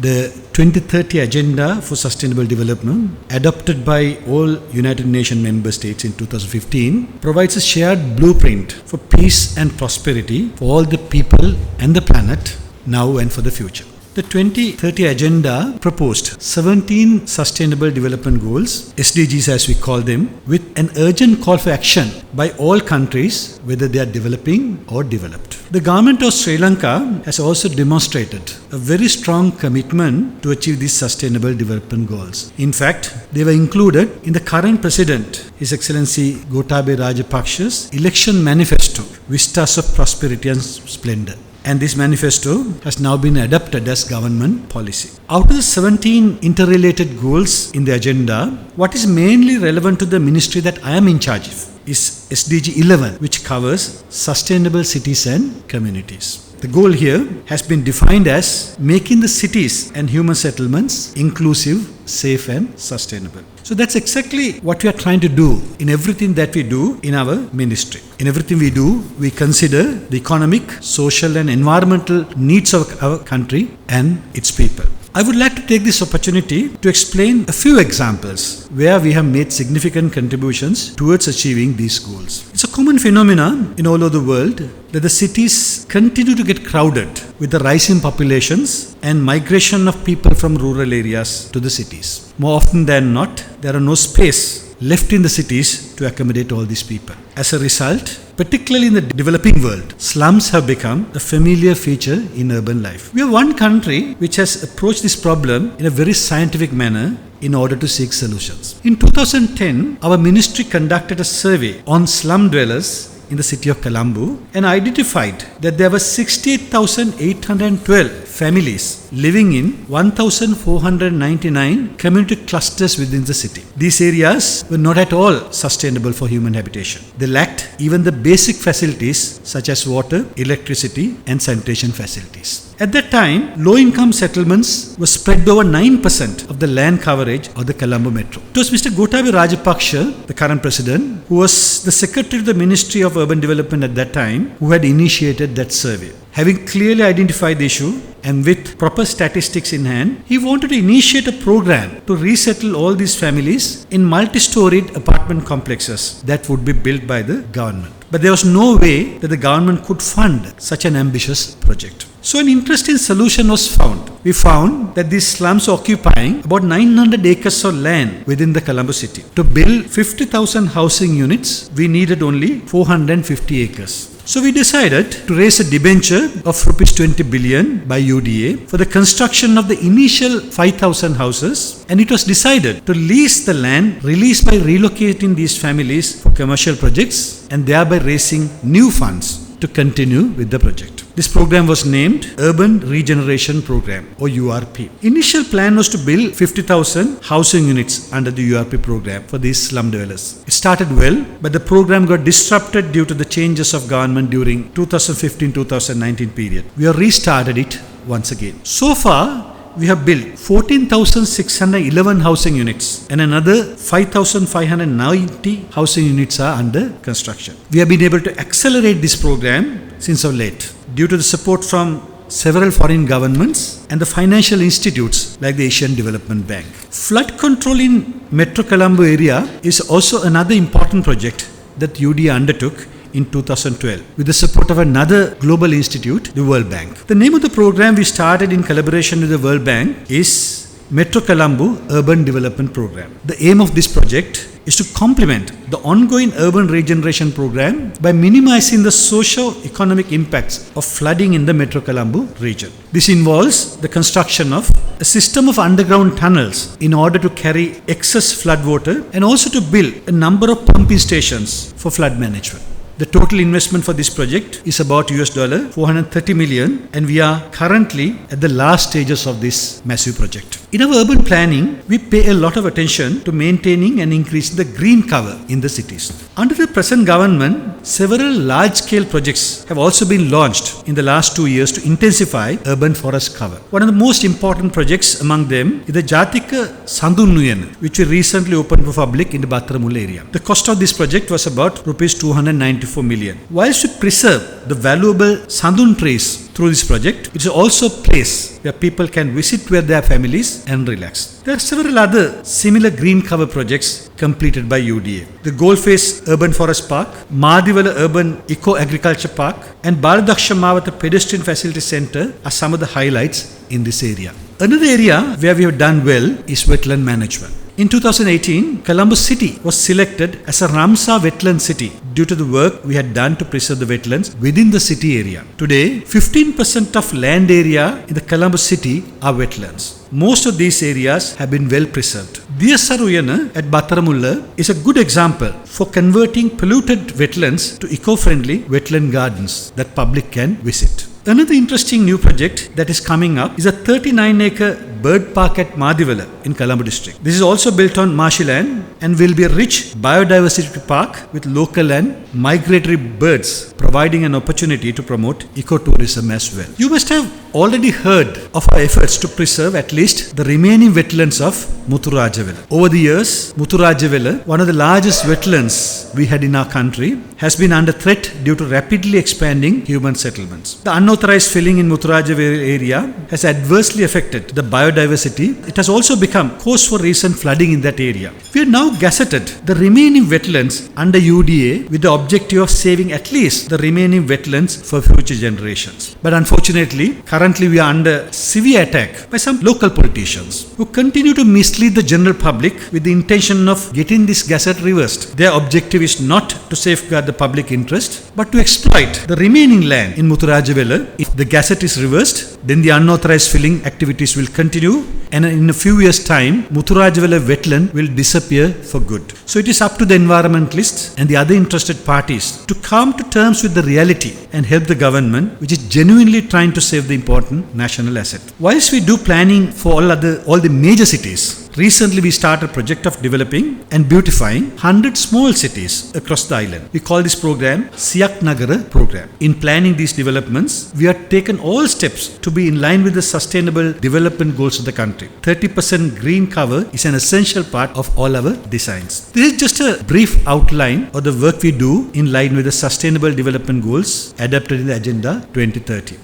The 2030 Agenda for Sustainable Development, adopted by all United Nations member states in 2015, provides a shared blueprint for peace and prosperity for all the people and the planet now and for the future. The 2030 Agenda proposed 17 Sustainable Development Goals, SDGs as we call them, with an urgent call for action by all countries, whether they are developing or developed. The government of Sri Lanka has also demonstrated a very strong commitment to achieve these Sustainable Development Goals. In fact, they were included in the current President, His Excellency Gotabaya Rajapaksha's election manifesto, Vistas of Prosperity and Splendor. And this manifesto has now been adopted as government policy. Out of the 17 interrelated goals in the agenda, what is mainly relevant to the ministry that I am in charge of is SDG 11, which covers sustainable cities and communities. The goal here has been defined as making the cities and human settlements inclusive, safe and sustainable. So that's exactly what we are trying to do in everything that we do in our ministry. In everything we do, we consider the economic, social and environmental needs of our country and its people. I would like to take this opportunity to explain a few examples where we have made significant contributions towards achieving these goals. It's a common phenomenon in all over the world that the cities continue to get crowded with the rising populations and migration of people from rural areas to the cities. More often than not, there are no space left in the cities to accommodate all these people. As a result, particularly in the developing world, slums have become a familiar feature in urban life. We have one country which has approached this problem in a very scientific manner in order to seek solutions. In 2010, our ministry conducted a survey on slum dwellers in the city of Colombo and identified that there were 68,812 families living in 1,499 community clusters within the city. These areas were not at all sustainable for human habitation. They lacked even the basic facilities such as water, electricity and sanitation facilities. At that time, low-income settlements were spread over 9% of the land coverage of the Colombo metro. It was Mr. Gotabaya Rajapaksha, the current president, who was the secretary of the Ministry of Urban Development at that time, who had initiated that survey. Having clearly identified the issue and with proper statistics in hand, he wanted to initiate a program to resettle all these families in multi-storied apartment complexes that would be built by the government. But there was no way that the government could fund such an ambitious project. So an interesting solution was found. We found that these slums are occupying about 900 acres of land within the Colombo city. To build 50,000 housing units, we needed only 450 acres. So we decided to raise a debenture of rupees 20 billion by UDA for the construction of the initial 5,000 houses, and it was decided to lease the land released by relocating these families for commercial projects and thereby raising new funds to continue with the project. This program was named Urban Regeneration Program or URP. Initial plan was to build 50,000 housing units under the URP program for these slum dwellers. It started well, but the program got disrupted due to the changes of government during 2015-2019 period. We have restarted it once again. So far, we have built 14,611 housing units and another 5,590 housing units are under construction. We have been able to accelerate this program since of late due to the support from several foreign governments and the financial institutes like the Asian Development Bank. Flood control in Metro Colombo area is also another important project that UDA undertook in 2012 with the support of another global institute, the World Bank. The name of the program we started in collaboration with the World Bank is Metro Colombo Urban Development Program. The aim of this project is to complement the ongoing urban regeneration program by minimizing the socio-economic impacts of flooding in the Metro Colombo region. This involves the construction of a system of underground tunnels in order to carry excess flood water and also to build a number of pumping stations for flood management. The total investment for this project is about $430 million, and we are currently at the last stages of this massive project. In our urban planning, we pay a lot of attention to maintaining and increasing the green cover in the cities. Under the present government, several large-scale projects have also been launched in the last 2 years to intensify urban forest cover. One of the most important projects among them is the Jatika Sandunnuyan, which we recently opened for public in the Batharamulla area. The cost of this project was about rupees 294 million. Whilst we preserve the valuable sandun trees through this project. It is also a place where people can visit with their families and relax. There are several other similar green cover projects completed by UDA. The Goldface Urban Forest Park, Madivala Urban Eco-Agriculture Park and Baladaksha Mawata Pedestrian Facility Centre are some of the highlights in this area. Another area where we have done well is wetland management. In 2018, Colombo City was selected as a Ramsar wetland city due to the work we had done to preserve the wetlands within the city area. Today, 15% of land area in the Colombo City are wetlands. Most of these areas have been well preserved. DSR Uyana at Battaramulla is a good example for converting polluted wetlands to eco-friendly wetland gardens that public can visit. Another interesting new project that is coming up is a 39-acre bird park at Madivala in Colombo district. This is also built on marshy land and will be a rich biodiversity park with local and migratory birds, providing an opportunity to promote ecotourism as well. You must have already heard of our efforts to preserve at least the remaining wetlands of Muthurajavela. Over the years, Muthurajavela, one of the largest wetlands we had in our country, has been under threat due to rapidly expanding human settlements. The unauthorized filling in Muthurajavela area has adversely affected the biodiversity. It has also become cause for recent flooding in that area. We have now gazetted the remaining wetlands under UDA with the objective of saving at least the remaining wetlands for future generations. But unfortunately, currently we are under severe attack by some local politicians who continue to mislead the general public with the intention of getting this gazette reversed. Their objective is not to safeguard the public interest, but to exploit the remaining land in Muthurajavela. If the gazette is reversed, then the unauthorized filling activities will continue, and in a few years' time, Muthurajavela wetland will disappear for good. So it is up to the environmentalists and the other interested parties to come to terms with the reality and help the government, which is genuinely trying to save the important national asset. Whilst we do planning for all the major cities, recently we started a project of developing and beautifying 100 small cities across the island. We call this program Siyak Nagara program. In planning these developments, we have taken all steps to be in line with the sustainable development goals of the country. 30% green cover is an essential part of all our designs. This is just a brief outline of the work we do in line with the sustainable development goals adopted in the Agenda 2030.